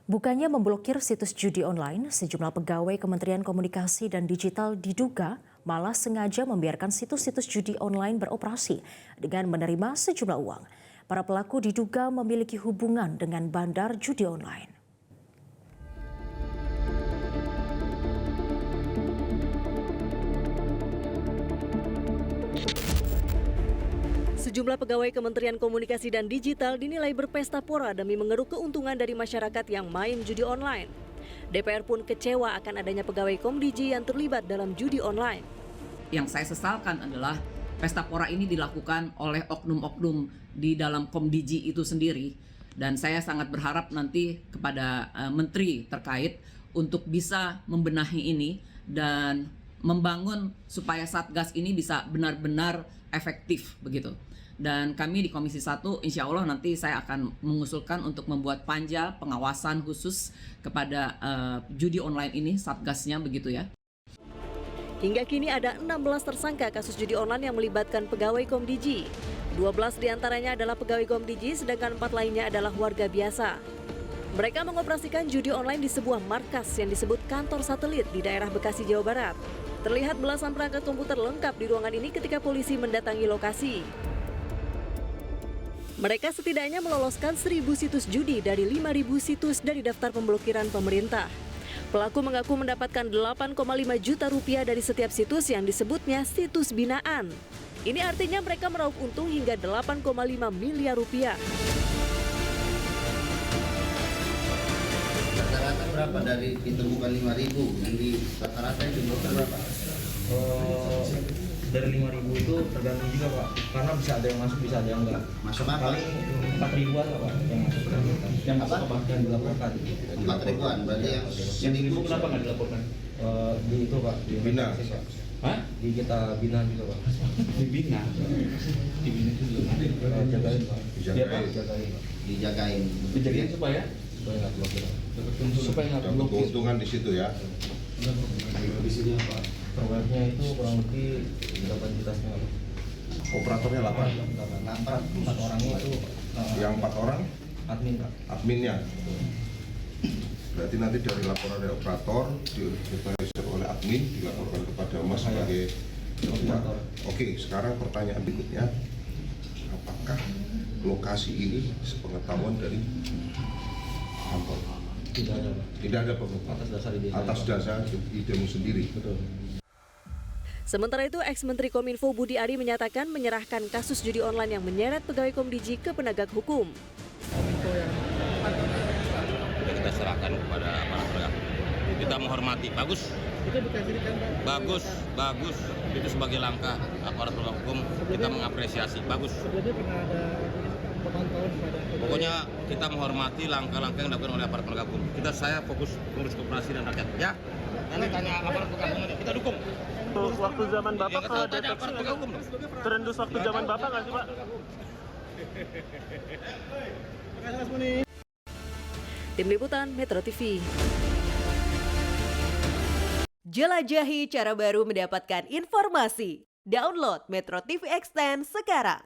Bukannya memblokir situs judi online, sejumlah pegawai Kementerian Komunikasi dan Digital diduga malah sengaja membiarkan situs-situs judi online beroperasi dengan menerima sejumlah uang. Para pelaku diduga memiliki hubungan dengan bandar judi online. Sejumlah pegawai Kementerian Komunikasi dan Digital dinilai berpesta pora demi mengeruk keuntungan dari masyarakat yang main judi online. DPR pun kecewa akan adanya pegawai Komdiji yang terlibat dalam judi online. Yang saya sesalkan adalah pesta pora ini dilakukan oleh oknum-oknum di dalam Komdiji itu sendiri. Dan saya sangat berharap nanti kepada menteri terkait untuk bisa membenahi ini dan membangun supaya Satgas ini bisa benar-benar efektif begitu. Dan kami di Komisi 1 insya Allah nanti saya akan mengusulkan untuk membuat panja pengawasan khusus kepada judi online ini, Satgasnya begitu ya. Hingga kini ada 16 tersangka kasus judi online yang melibatkan pegawai Komdiji. 12 diantaranya adalah pegawai Komdiji, sedangkan 4 lainnya adalah warga biasa. Mereka mengoperasikan judi online di sebuah markas yang disebut kantor satelit di daerah Bekasi, Jawa Barat. Terlihat belasan perangkat komputer lengkap di ruangan ini ketika polisi mendatangi lokasi. Mereka setidaknya meloloskan 1.000 situs judi dari 5.000 situs dari daftar pemblokiran pemerintah. Pelaku mengaku mendapatkan 8,5 juta rupiah dari setiap situs yang disebutnya situs binaan. Ini artinya mereka meraup untung hingga 8,5 miliar rupiah. Rata-rata berapa dari ditemukan 5.000 yang di rata-rata yang diblokir berapa? Dari 5.000 itu tergantung juga Pak, karena bisa ada yang masuk, bisa ada yang enggak. Masuk apa? Paling 4.000-an lah Pak yang masuk, yang masuk apa? Yang dilaporkan. 4.000-an, berarti yang di Ibu kenapa nggak dilaporkan? Di itu Pak, di Bina. Hah? Di kita Bina juga Pak. Di Bina itu Jagain Pak. Dijagain. Jagain Pak. dijagain Supaya nggak blokir. Supaya nggak dapat blokir. keuntungan di situ ya. Di sini apa? Proyeknya itu kurang lebih berapa entitasnya? Operatornya 8. 4 orangnya itu Yang 4 orang admin Pak. adminnya. Berarti nanti dari laporan dari operator diadvisor oleh admin dilaporkan kepada Mas sebagai operator. Oke, sekarang pertanyaan berikutnya, apakah lokasi ini sepengetahuan dari kantor? Tidak ada Pak. Tidak ada Pak. Atas dasar idemu sendiri. Betul. Sementara itu, ex-Menteri Kominfo Budi Ari menyatakan menyerahkan kasus judi online yang menyeret pegawai Komdiji ke penegak hukum. Kita serahkan kepada aparat penegak hukum. Kita menghormati, bagus. Bagus. Itu sebagai langkah aparat penegak hukum, kita mengapresiasi, bagus. Pokoknya kita menghormati langkah-langkah yang dilakukan oleh aparat penegak hukum. Saya fokus mengurus koperasi dan rakyat. Ya, nanti tanya aparat penegak hukum, kita dukung. Waktu zaman Bapak ke deteksi terendus waktu zaman Bapak nggak sih Pak? Tim Liputan Metro TV. Jelajahi cara baru mendapatkan informasi. Download Metro TV Extend sekarang.